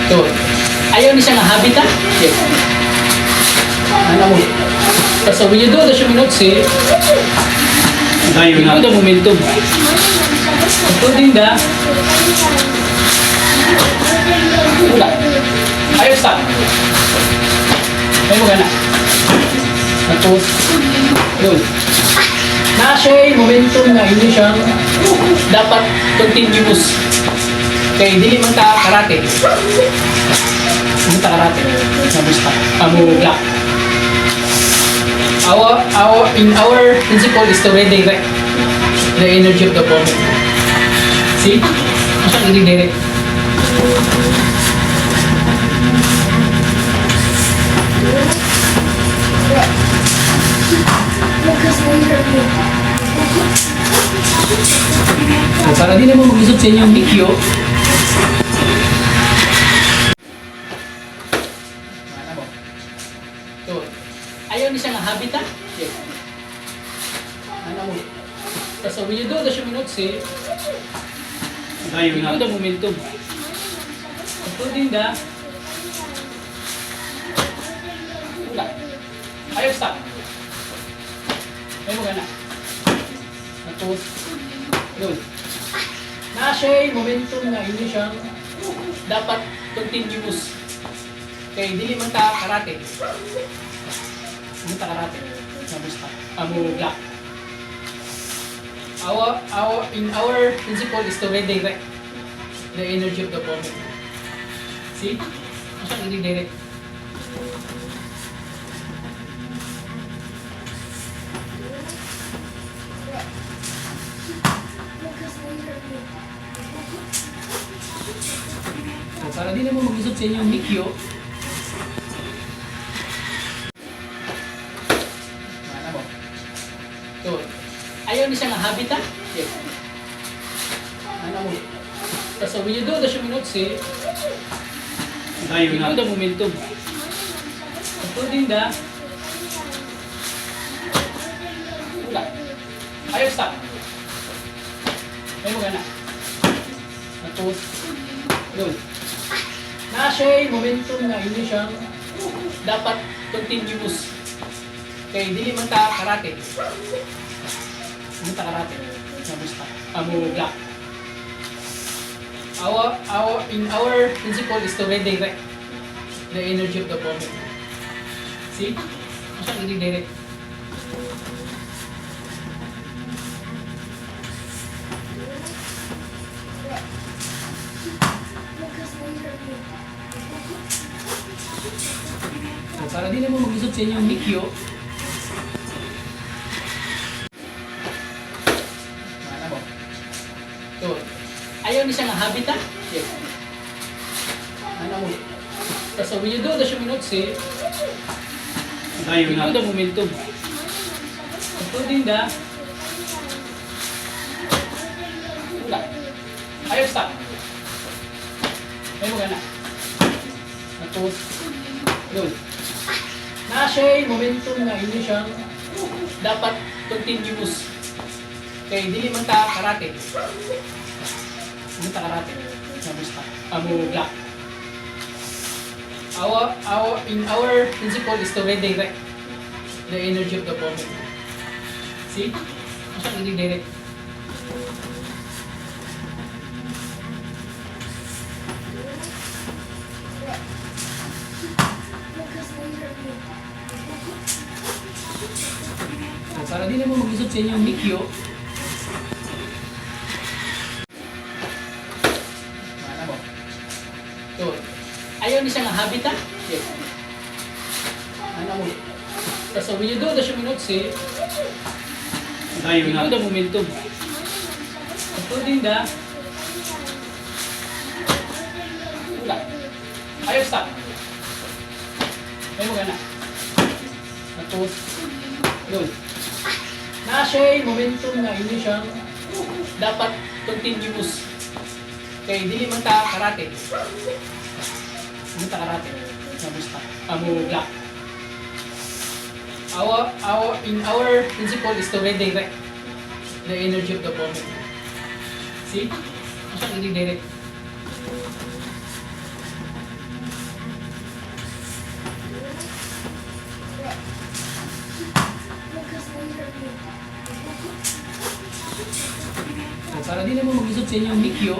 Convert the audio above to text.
So, ayaw ni siya nga habitat. Yes. Ano mo? So when you do the Shuminotsu, you do the momentum. Including the Ula. Ayaw stop. Ayaw mo gana. Tapos, yun. Na siya momentum na hindi siya dapat continuous. Kaya hindi man ta karate. Hindi ta karate. Nabusta. Amugla. In our principle is to redirect the energy of the moment. See? Masang i-redirect. So, para di naman mag-isot sa inyong mikyo, so, ayaw ni siya nga habitat. Yes. Ano mo? So when you do the Shuminotsu, you do the momentum. Including the Ula. Ayaw stop. Ayaw mo gana. Tapos, yun. Na siya momentum na hindi siya dapat continuous. Kaya hindi man ta karate. Hindi ta karate. Nabusta. Amugla. In our principle is to redirect the energy of the moment. See? Masang i-redirect. So, para di naman mag-isot sa inyong mikyo, so, ayaw ni siya nga habitat. Yes. Ano mo? So when you do the Shuminotsu, you do the momentum. Including the Ula. Ayaw stop. Ayaw mo gana. Tapos, yun. Na siya momentum na hindi siya dapat continuous. Kaya hindi man ta karate. Hindi ta karate. Nabusta. Amugla. In our principle is to redirect the energy of the moment. See? Masang i-redirect. So, para di naman mag-isot sa inyong mikyo, so, ayaw ni siya nga habitat. Yes. Ano mo? So when you do the Shuminotsu, you do the momentum. Including the Ula. Ayaw stop. Ayaw mo gana. Tapos, yun. Na siya momentum na hindi siya dapat continuous. Kaya hindi man ta karate. Hindi ta karate. Nabusta. Amugla. In our principle is to redirect the energy of the moment. See? Masang i-redirect. So, para di naman mag-isot sa inyong mikyo, so, ayaw ni siya nga habitat. Yes. Ano mo? So when you do the Shuminotsu, you do the momentum. Including the Ula. Ayaw stop. Ayaw mo gana. Tapos, yun. Na siya momentum na hindi siya dapat continuous. Kaya hindi man ta karate. Hindi ta karate. Nabusta. Amugla. In our principle is to redirect the energy of the moment. See? Masang i-redirect. So, para di na mo mag-isot sa inyong nikyo,